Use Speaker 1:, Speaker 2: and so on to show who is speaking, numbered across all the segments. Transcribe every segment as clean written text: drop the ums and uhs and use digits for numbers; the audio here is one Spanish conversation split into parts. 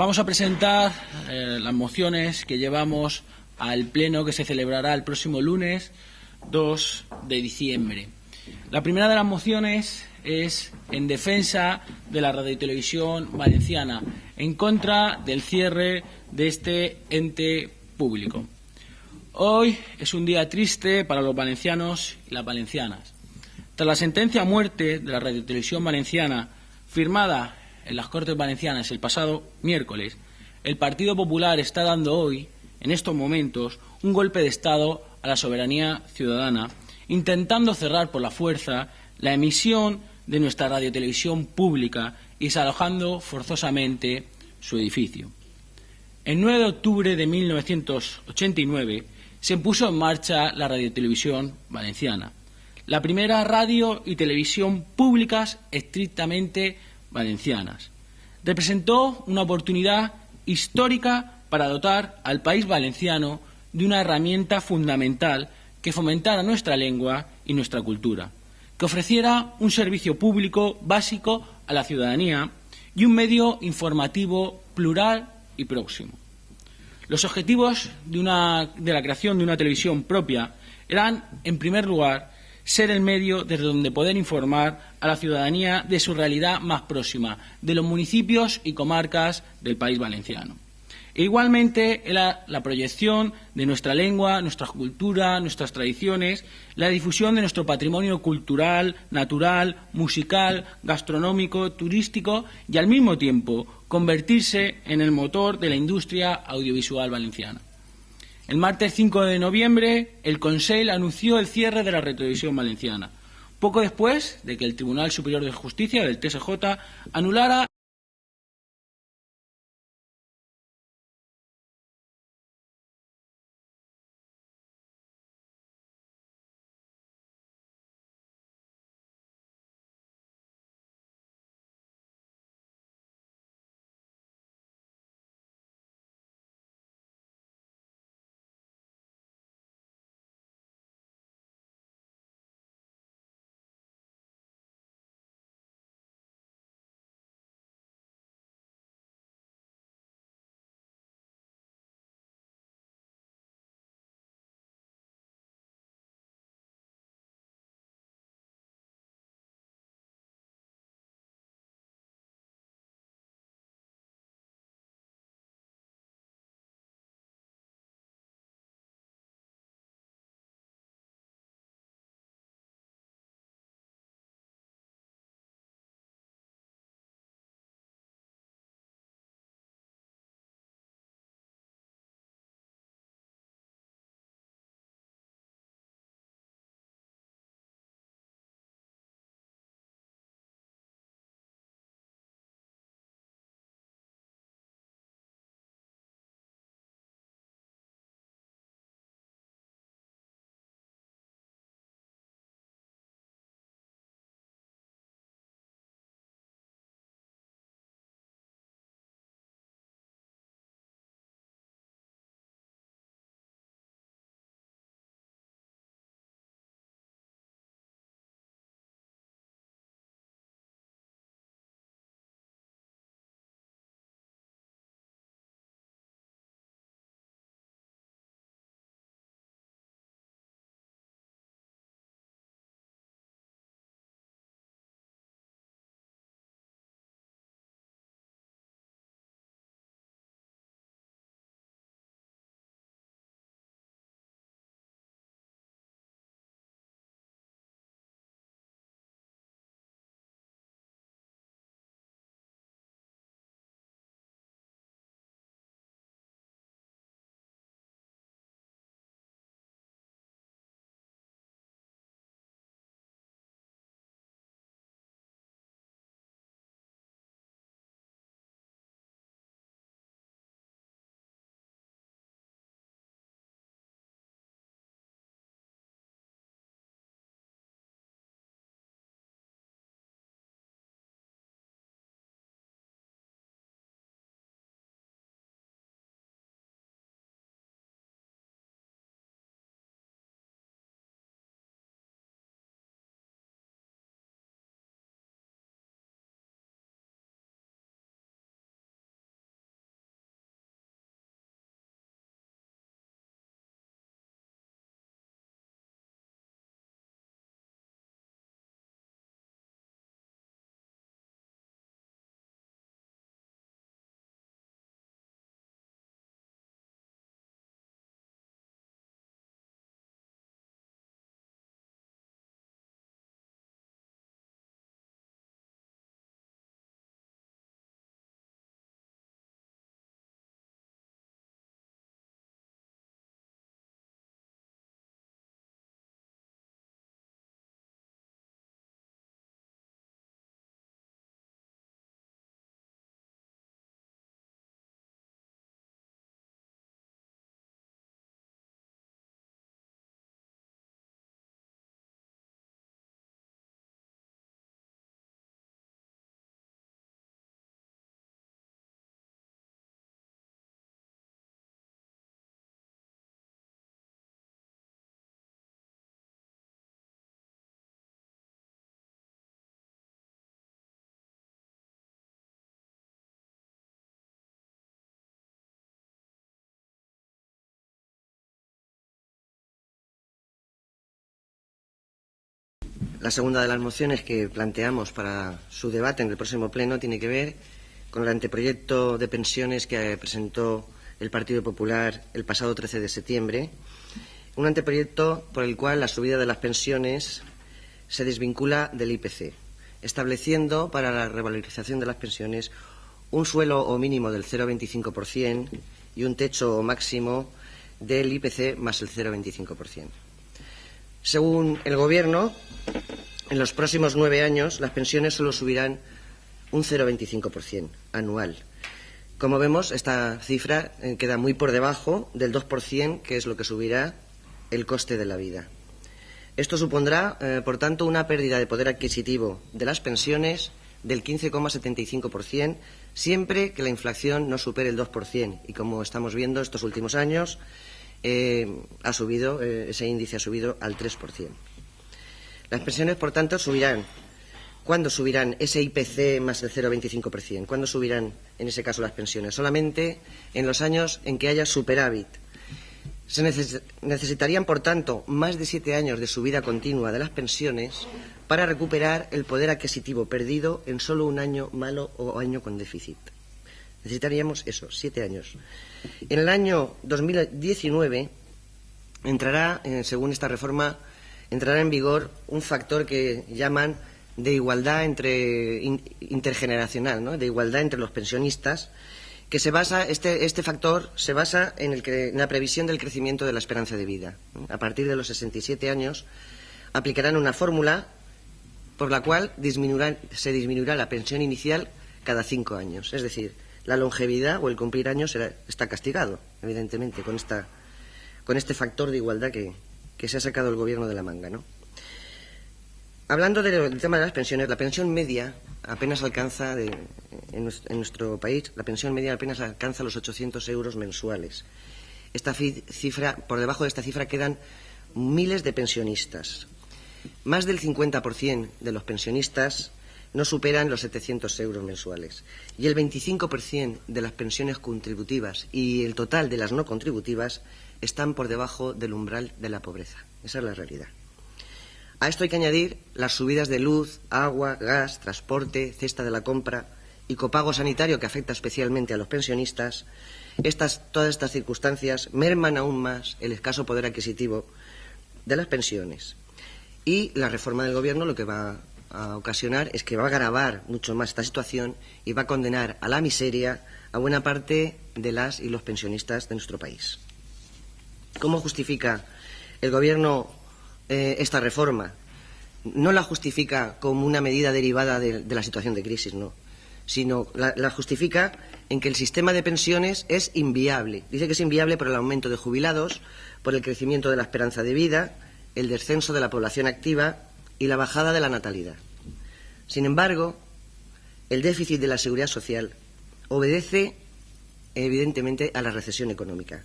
Speaker 1: Vamos a presentar las mociones que llevamos al pleno que se celebrará el próximo lunes 2 de diciembre. La primera de las mociones es en defensa de la radio y televisión valenciana, en contra del cierre de este ente público. Hoy es un día triste para los valencianos y las valencianas. Tras la sentencia a muerte de la radio y televisión valenciana, firmada en las Cortes Valencianas el pasado miércoles, el Partido Popular está dando hoy, en estos momentos, un golpe de Estado a la soberanía ciudadana, intentando cerrar por la fuerza la emisión de nuestra radiotelevisión pública y desalojando forzosamente su edificio. El 9 de octubre de 1989 se puso en marcha la radiotelevisión valenciana, la primera radio y televisión públicas estrictamente valencianas. Representó una oportunidad histórica para dotar al país valenciano de una herramienta fundamental que fomentara nuestra lengua y nuestra cultura, que ofreciera un servicio público básico a la ciudadanía y un medio informativo plural y próximo. Los objetivos de la creación de una televisión propia eran, en primer lugar, ser el medio desde donde poder informar a la ciudadanía de su realidad más próxima, de los municipios y comarcas del país valenciano. E igualmente era la proyección de nuestra lengua, nuestra cultura, nuestras tradiciones, la difusión de nuestro patrimonio cultural, natural, musical, gastronómico, turístico y, al mismo tiempo, convertirse en el motor de la industria audiovisual valenciana. El martes 5 de noviembre, el Consell anunció el cierre de la radiotelevisión valenciana, poco después de que el Tribunal Superior de Justicia, del TSJ, anulara
Speaker 2: La segunda de las mociones que planteamos para su debate en el próximo pleno tiene que ver con el anteproyecto de pensiones que presentó el Partido Popular el pasado 13 de septiembre, un anteproyecto por el cual la subida de las pensiones se desvincula del IPC, estableciendo para la revalorización de las pensiones un suelo o mínimo del 0,25% y un techo máximo del IPC más el 0,25%. Según el Gobierno, en los próximos 9 años las pensiones solo subirán un 0,25% anual. Como vemos, esta cifra queda muy por debajo del 2%, que es lo que subirá el coste de la vida. Esto supondrá, por tanto, una pérdida de poder adquisitivo de las pensiones del 15,75%, siempre que la inflación no supere el 2%. Y como estamos viendo estos últimos años, ese índice ha subido al 3%. Las pensiones, por tanto, subirán. ¿Cuándo subirán ese IPC más el 0,25%? ¿Cuándo subirán, en ese caso, las pensiones? Solamente en los años en que haya superávit. Se necesitarían, por tanto, más de 7 años de subida continua de las pensiones para recuperar el poder adquisitivo perdido en solo un año malo o año con déficit. Necesitaríamos eso, 7 años. En el año 2019 entrará, según esta reforma, entrará en vigor un factor que llaman de igualdad intergeneracional, ¿no? De igualdad entre los pensionistas, que se basa, este factor se basa en la previsión del crecimiento de la esperanza de vida. A partir de los 67 años aplicarán una fórmula por la cual se disminuirá la pensión inicial cada 5 años. Es decir, la longevidad o el cumplir años está castigado, evidentemente, con este factor de igualdad que se ha sacado el Gobierno de la manga, ¿no? Hablando del tema de las pensiones, la pensión media apenas alcanza, en nuestro país, la pensión media apenas alcanza los 800 euros mensuales. Esta cifra, por debajo de esta cifra quedan miles de pensionistas. Más del 50% de los pensionistas no superan los 700 euros mensuales. Y el 25% de las pensiones contributivas y el total de las no contributivas están por debajo del umbral de la pobreza. Esa es la realidad. A esto hay que añadir las subidas de luz, agua, gas, transporte, cesta de la compra y copago sanitario que afecta especialmente a los pensionistas. Todas estas circunstancias merman aún más el escaso poder adquisitivo de las pensiones. Y la reforma del Gobierno lo que va a ocasionar es que va a agravar mucho más esta situación y va a condenar a la miseria a buena parte de las y los pensionistas de nuestro país. ¿Cómo justifica el Gobierno esta reforma? No la justifica como una medida derivada de la situación de crisis, no, sino la justifica en que el sistema de pensiones es inviable. Dice que es inviable por el aumento de jubilados, por el crecimiento de la esperanza de vida, el descenso de la población activa y la bajada de la natalidad. Sin embargo, el déficit de la seguridad social obedece evidentemente a la recesión económica.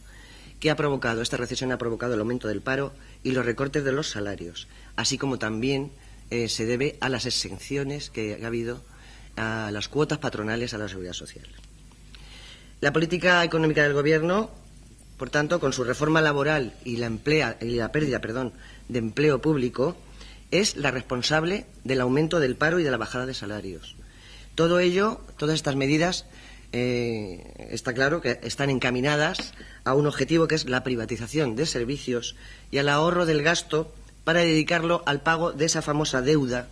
Speaker 2: ¿Qué ha provocado? Esta recesión ha provocado el aumento del paro y los recortes de los salarios, así como también se debe a las exenciones que ha habido a las cuotas patronales a la seguridad social. La política económica del Gobierno, por tanto, con su reforma laboral y la pérdida de empleo público, es la responsable del aumento del paro y de la bajada de salarios. Todo ello, todas estas medidas, está claro que están encaminadas a un objetivo que es la privatización de servicios y al ahorro del gasto para dedicarlo al pago de esa famosa deuda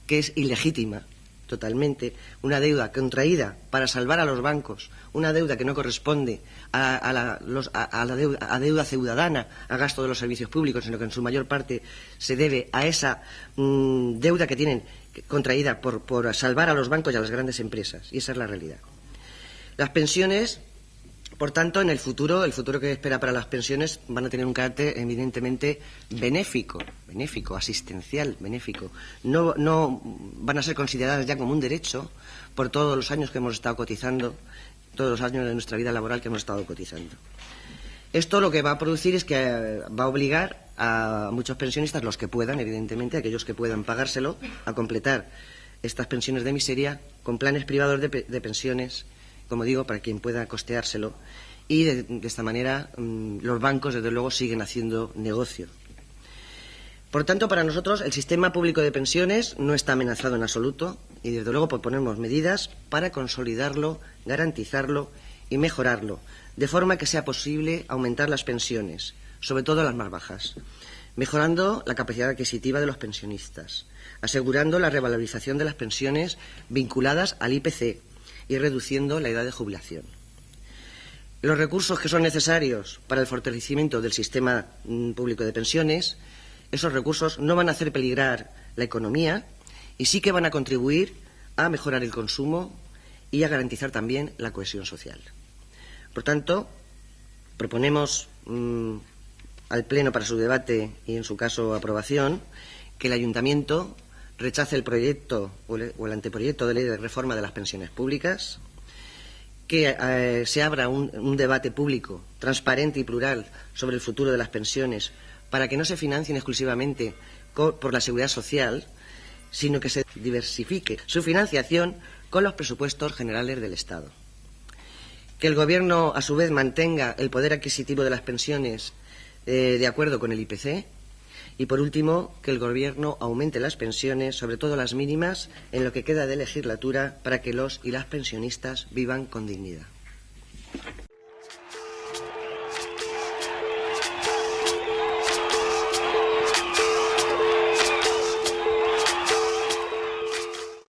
Speaker 2: que es ilegítima totalmente, una deuda contraída para salvar a los bancos, una deuda que no corresponde a deuda ciudadana, a gasto de los servicios públicos, sino que en su mayor parte se debe a esa deuda que tienen contraída por salvar a los bancos y a las grandes empresas. Y esa es la realidad. Las pensiones, por tanto, en el futuro que espera para las pensiones van a tener un carácter evidentemente benéfico, asistencial, benéfico. No van a ser consideradas ya como un derecho por todos los años que hemos estado cotizando, todos los años de nuestra vida laboral que hemos estado cotizando. Esto lo que va a producir es que va a obligar a muchos pensionistas, los que puedan, evidentemente, aquellos que puedan pagárselo, a completar estas pensiones de miseria con planes privados de pensiones, como digo, para quien pueda costeárselo, y de esta manera los bancos, desde luego, siguen haciendo negocio. Por tanto, para nosotros el sistema público de pensiones no está amenazado en absoluto y, desde luego, proponemos medidas para consolidarlo, garantizarlo y mejorarlo, de forma que sea posible aumentar las pensiones, sobre todo las más bajas, mejorando la capacidad adquisitiva de los pensionistas, asegurando la revalorización de las pensiones vinculadas al IPC y reduciendo la edad de jubilación. Los recursos que son necesarios para el fortalecimiento del sistema público de pensiones, esos recursos no van a hacer peligrar la economía y sí que van a contribuir a mejorar el consumo y a garantizar también la cohesión social. Por tanto, proponemos al Pleno para su debate y, en su caso, aprobación, que el Ayuntamiento rechace el proyecto o el anteproyecto de ley de reforma de las pensiones públicas, que se abra un debate público, transparente y plural sobre el futuro de las pensiones, para que no se financien exclusivamente por la seguridad social, sino que se diversifique su financiación con los presupuestos generales del Estado. Que el Gobierno, a su vez, mantenga el poder adquisitivo de las pensiones de acuerdo con el IPC. Y, por último, que el Gobierno aumente las pensiones, sobre todo las mínimas, en lo que queda de legislatura, para que los y las pensionistas vivan con dignidad.